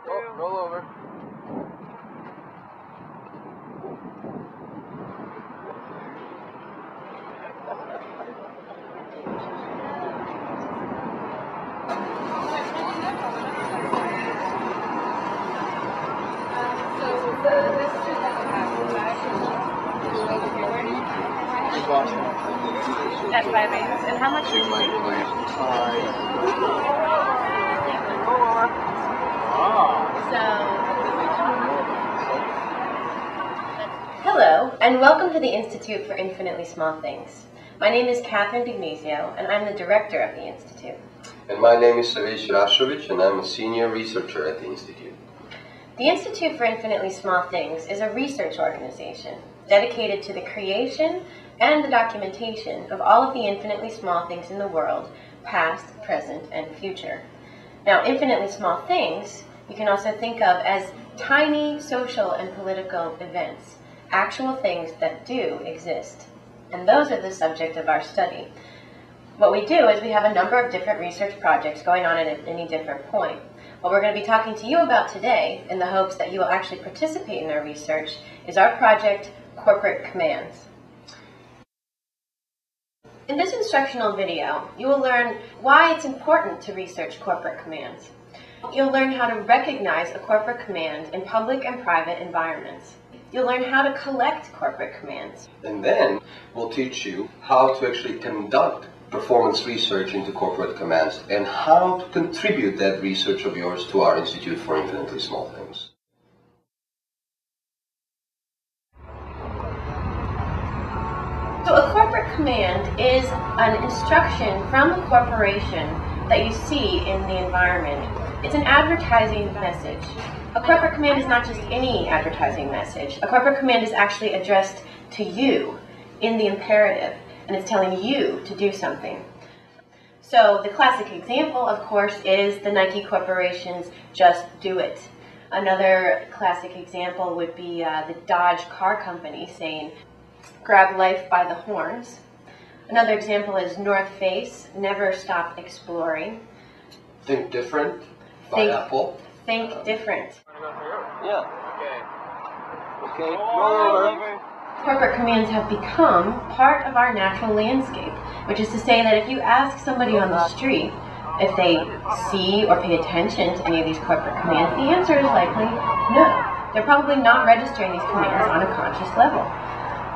Oh, roll over. That's 5 acres. And how much is it? Hello, and welcome to the Institute for Infinitely Small Things. My name is Catherine Dignizio, and I'm the director of the Institute. And my name is Savish Rashovic, and I'm a senior researcher at the Institute. The Institute for Infinitely Small Things is a research organization dedicated to the creation and the documentation of all of the infinitely small things in the world, past, present, and future. Now, infinitely small things you can also think of as tiny social and political events, actual things that do exist. And those are the subject of our study. What we do is we have a number of different research projects going on at any different point. What we're going to be talking to you about today, in the hopes that you will actually participate in our research, is our project, Corporate Commands. In this instructional video, you will learn why it's important to research corporate commands. You'll learn how to recognize a corporate command in public and private environments. You'll learn how to collect corporate commands. And then we'll teach you how to actually conduct performance research into corporate commands and how to contribute that research of yours to our Institute for Infinitely Small Things. So a corporate command is an instruction from a corporation that you see in the environment. It's an advertising message. A corporate command is not just any advertising message. A corporate command is actually addressed to you in the imperative, and it's telling you to do something. So the classic example, of course, is the Nike Corporation's "Just Do It." Another classic example would be the Dodge Car Company saying, "Grab life by the horns." Another example is North Face, "Never stop exploring." Think different by Apple. Think different. Yeah. Okay. Roll over. Corporate commands have become part of our natural landscape, which is to say that if you ask somebody on the street if they see or pay attention to any of these corporate commands, the answer is likely no. They're probably not registering these commands on a conscious level.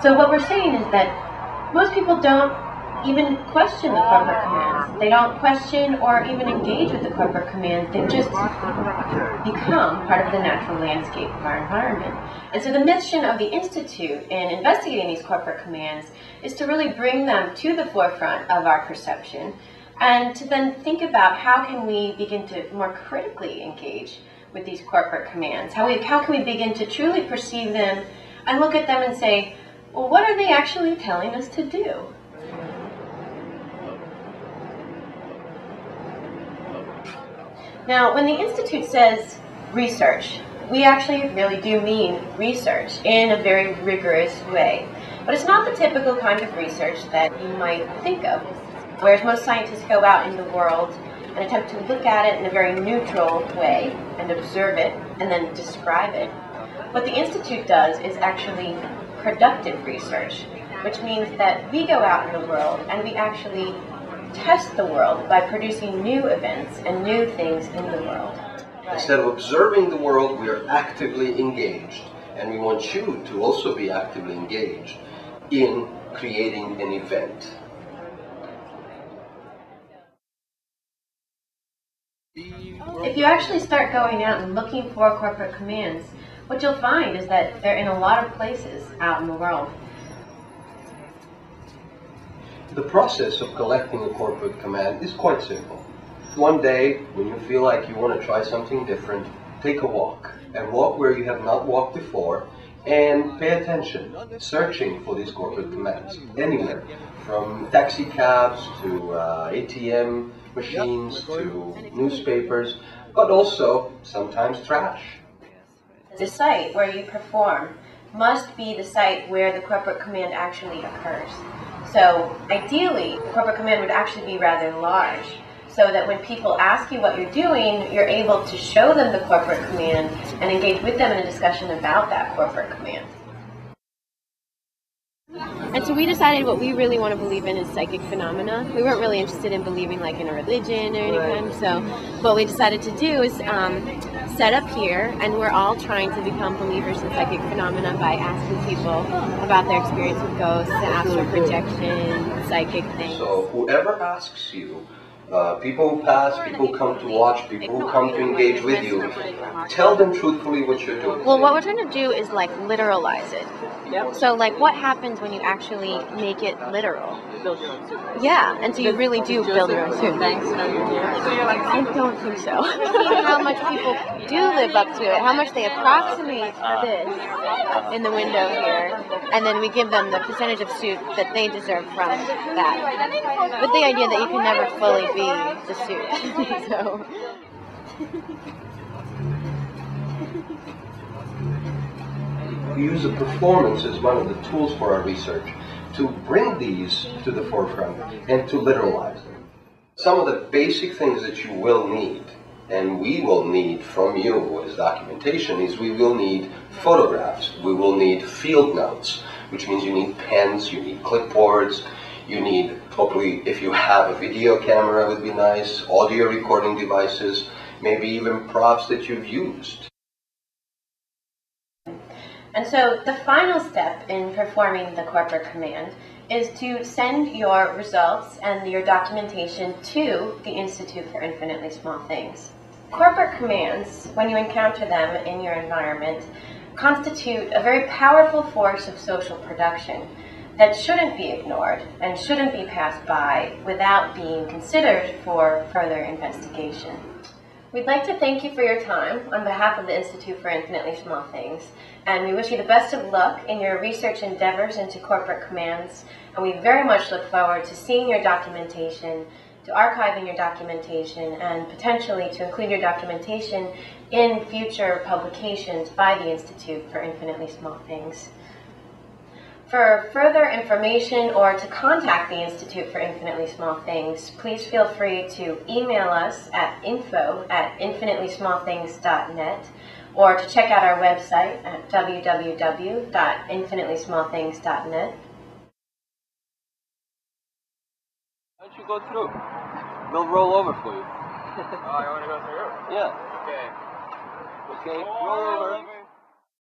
So what we're saying is that most people don't even question the corporate commands. They don't question or even engage with the corporate commands. They've just become part of the natural landscape of our environment. And so the mission of the Institute in investigating these corporate commands is to really bring them to the forefront of our perception and to then think about how can we begin to more critically engage with these corporate commands. How can we begin to truly perceive them and look at them and say, well, what are they actually telling us to do? Now, when the Institute says research, we actually really do mean research in a very rigorous way. But it's not the typical kind of research that you might think of, whereas most scientists go out in the world and attempt to look at it in a very neutral way and observe it and then describe it. What the Institute does is actually productive research, which means that we go out in the world and we actually test the world by producing new events and new things in the world. Instead of observing the world, we are actively engaged, and we want you to also be actively engaged in creating an event. If you actually start going out and looking for corporate commands, what you'll find is that they're in a lot of places out in the world. The process of collecting a corporate command is quite simple. One day, when you feel like you want to try something different, take a walk. And walk where you have not walked before, and pay attention, searching for these corporate commands. Anywhere, from taxi cabs to ATM machines to newspapers, but also sometimes trash. The site where you perform must be the site where the corporate command actually occurs. So ideally, the corporate command would actually be rather large. so that when people ask you what you're doing, you're able to show them the corporate command and engage with them in a discussion about that corporate command. And so we decided what we really want to believe in is psychic phenomena. We weren't really interested in believing like in a religion or any kind. So what we decided to do is set up here, and we're all trying to become believers in psychic phenomena by asking people about their experience with ghosts, astral projection, psychic things. So whoever asks you, people who pass, people who come to watch, people who come to engage with you, tell them truthfully what you're doing. Well, what we're trying to do is like literalize it. So like what happens when you actually make it literal? Build your own suit. Yeah, and so you really do build your own suit. Thanks. I don't think so. How much people do live up to it, how much they approximate this in the window here, and then we give them the percentage of suit that they deserve from that. With the idea that you can never fully be the suit. So. We use a performance as one of the tools for our research to bring these to the forefront and to literalize them. Some of the basic things that you will need, and we will need from you as documentation, is we will need photographs, we will need field notes, which means you need pens, you need clipboards, you need, hopefully, if you have a video camera, it would be nice, audio recording devices, maybe even props that you've used. And so the final step in performing the corporate command is to send your results and your documentation to the Institute for Infinitely Small Things. Corporate commands, when you encounter them in your environment, constitute a very powerful force of social production that shouldn't be ignored and shouldn't be passed by without being considered for further investigation. We'd like to thank you for your time on behalf of the Institute for Infinitely Small Things, and we wish you the best of luck in your research endeavors into corporate commands, and we very much look forward to seeing your documentation, to archiving your documentation, and potentially to include your documentation in future publications by the Institute for Infinitely Small Things. For further information or to contact the Institute for Infinitely Small Things, please feel free to email us at info@infinitelysmallthings.net or to check out our website at www.infinitelysmallthings.net. Why don't you go through? We'll roll over for you. Oh, you want to go through? Yeah. Okay. Okay, roll over.